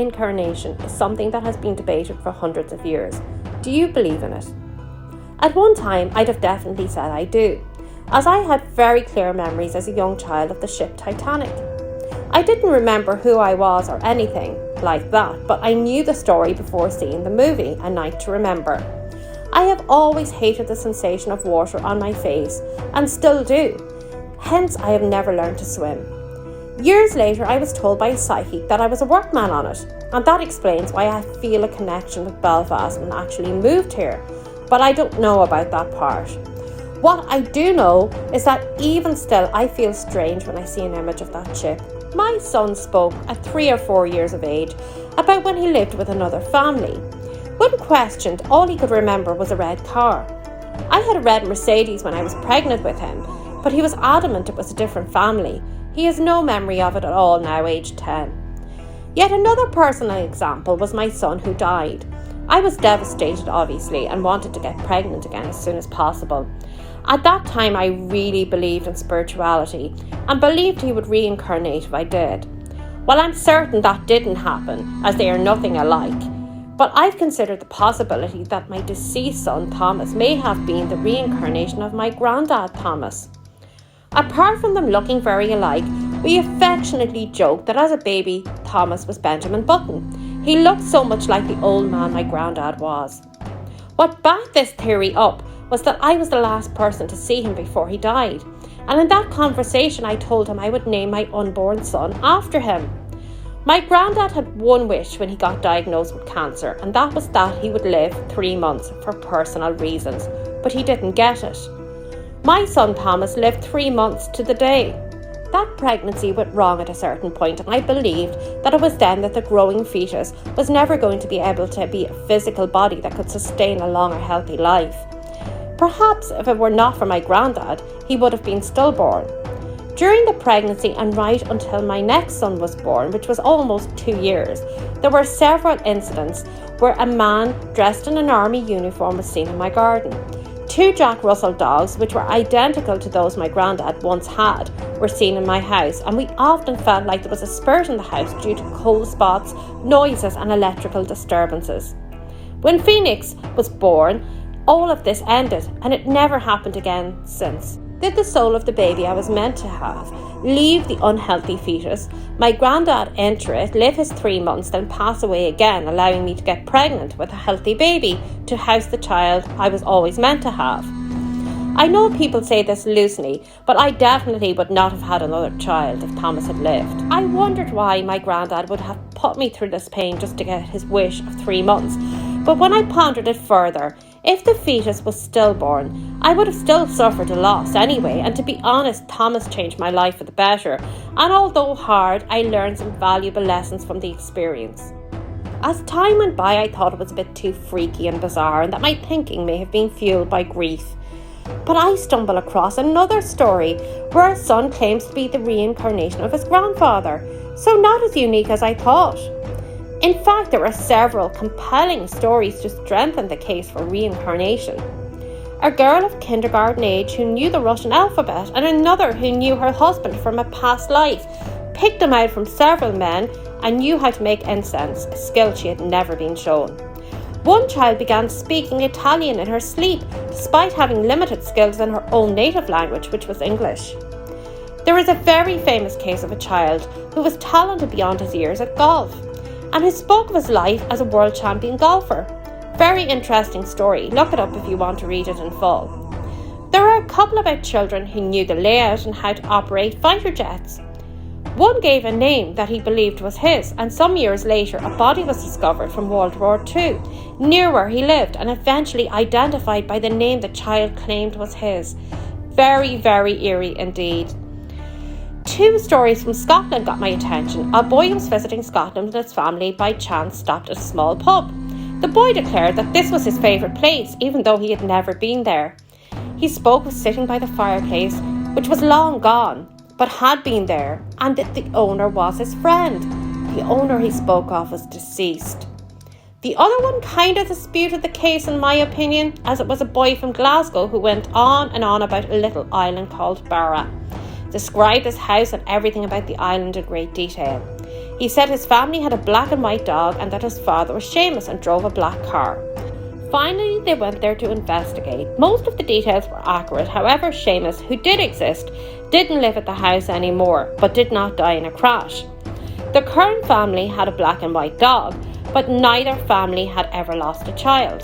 reincarnation is something that has been debated for hundreds of years. Do you believe in it? At one time, I'd have definitely said I do, as I had very clear memories as a young child of the ship Titanic. I didn't remember who I was or anything like that, but I knew the story before seeing the movie, A Night to Remember. I have always hated the sensation of water on my face, and still do. Hence, I have never learned to swim. Years later, I was told by a psychic that I was a workman on it, and that explains why I feel a connection with Belfast and actually moved here, but I don't know about that part. What I do know is that even still, I feel strange when I see an image of that ship. My son spoke at 3 or 4 years of age about when he lived with another family. When questioned, all he could remember was a red car. I had a red Mercedes when I was pregnant with him, but he was adamant it was a different family. He has no memory of it at all now, aged 10. Yet another personal example was my son who died. I was devastated, obviously, and wanted to get pregnant again as soon as possible. At that time, I really believed in spirituality and believed he would reincarnate if I did. Well, I'm certain that didn't happen, as they are nothing alike. But I've considered the possibility that my deceased son Thomas may have been the reincarnation of my granddad Thomas. Apart from them looking very alike, we affectionately joked that as a baby, Thomas was Benjamin Button. He looked so much like the old man my granddad was. What backed this theory up was that I was the last person to see him before he died, and in that conversation I told him I would name my unborn son after him. My granddad had one wish when he got diagnosed with cancer, and that was that he would live 3 months for personal reasons, but he didn't get it. My son Thomas lived 3 months to the day. That pregnancy went wrong at a certain point, and I believed that it was then that the growing fetus was never going to be able to be a physical body that could sustain a long or healthy life. Perhaps if it were not for my granddad, he would have been stillborn. During the pregnancy and right until my next son was born, which was almost 2 years, there were several incidents where a man dressed in an army uniform was seen in my garden. 2 Jack Russell dogs, which were identical to those my granddad once had, were seen in my house, and we often felt like there was a spirit in the house due to cold spots, noises and electrical disturbances. When Phoenix was born, all of this ended, and it never happened again since. Did the soul of the baby I was meant to have leave the unhealthy fetus, my granddad enter it, live his 3 months, then pass away again, allowing me to get pregnant with a healthy baby to house the child I was always meant to have? I know people say this loosely, but I definitely would not have had another child if Thomas had lived. I wondered why my granddad would have put me through this pain just to get his wish of 3 months, but when I pondered it further, if the fetus was stillborn, I would have still suffered a loss anyway, and to be honest, Thomas changed my life for the better, and although hard, I learned some valuable lessons from the experience. As time went by, I thought it was a bit too freaky and bizarre, and that my thinking may have been fueled by grief. But I stumbled across another story where a son claims to be the reincarnation of his grandfather, so not as unique as I thought. In fact, there are several compelling stories to strengthen the case for reincarnation. A girl of kindergarten age who knew the Russian alphabet, and another who knew her husband from a past life, picked him out from several men and knew how to make incense, a skill she had never been shown. One child began speaking Italian in her sleep, despite having limited skills in her own native language, which was English. There is a very famous case of a child who was talented beyond his years at golf, and who spoke of his life as a world champion golfer. Very interesting story. Look it up if you want to read it in full. There are a couple about children who knew the layout and how to operate fighter jets. One gave a name that he believed was his, and some years later a body was discovered from World War II near where he lived, and eventually identified by the name the child claimed was his. Very, very eerie indeed. 2 stories from Scotland got my attention. A boy who was visiting Scotland with his family by chance stopped at a small pub. The boy declared that this was his favourite place, even though he had never been there. He spoke of sitting by the fireplace, which was long gone, but had been there, and that the owner was his friend. The owner he spoke of was deceased. The other one kind of disputed the case in my opinion, as it was a boy from Glasgow who went on and on about a little island called Barra. Described his house and everything about the island in great detail. He said his family had a black and white dog and that his father was Seamus and drove a black car. Finally, they went there to investigate. Most of the details were accurate. However, Seamus, who did exist, didn't live at the house anymore, but did not die in a crash. The current family had a black and white dog, but neither family had ever lost a child.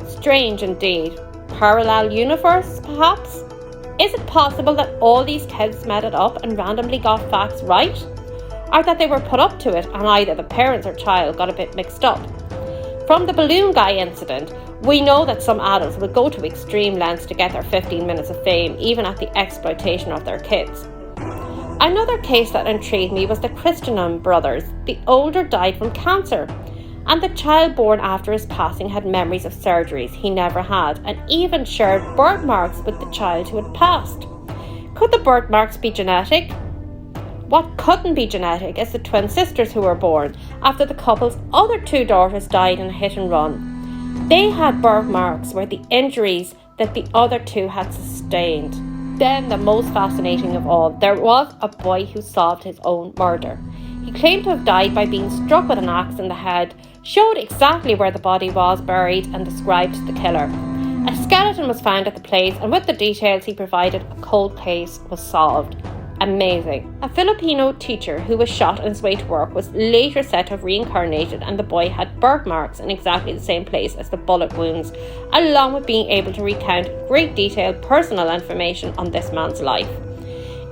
Strange indeed. Parallel universe, perhaps? Is it possible that all these kids met it up and randomly got facts right? Or that they were put up to it and either the parents or child got a bit mixed up? From the balloon guy incident, we know that some adults would go to extreme lengths to get their 15 minutes of fame, even at the exploitation of their kids. Another case that intrigued me was the Christian brothers. The older died from cancer, and the child born after his passing had memories of surgeries he never had, and even shared birthmarks with the child who had passed. Could the birthmarks be genetic? What couldn't be genetic is the twin sisters who were born after the couple's other two daughters died in a hit and run. They had birthmarks where the injuries that the other two had sustained. Then, the most fascinating of all, there was a boy who solved his own murder. He claimed to have died by being struck with an axe in the head, showed exactly where the body was buried, and described the killer. A skeleton was found at the place, and with the details he provided, a cold case was solved. Amazing. A Filipino teacher who was shot on his way to work was later said to have reincarnated, and the boy had birthmarks in exactly the same place as the bullet wounds, along with being able to recount in great detail personal information on this man's life.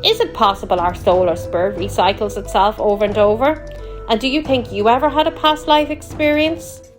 Is it possible our soul or spirit recycles itself over and over? And do you think you ever had a past life experience?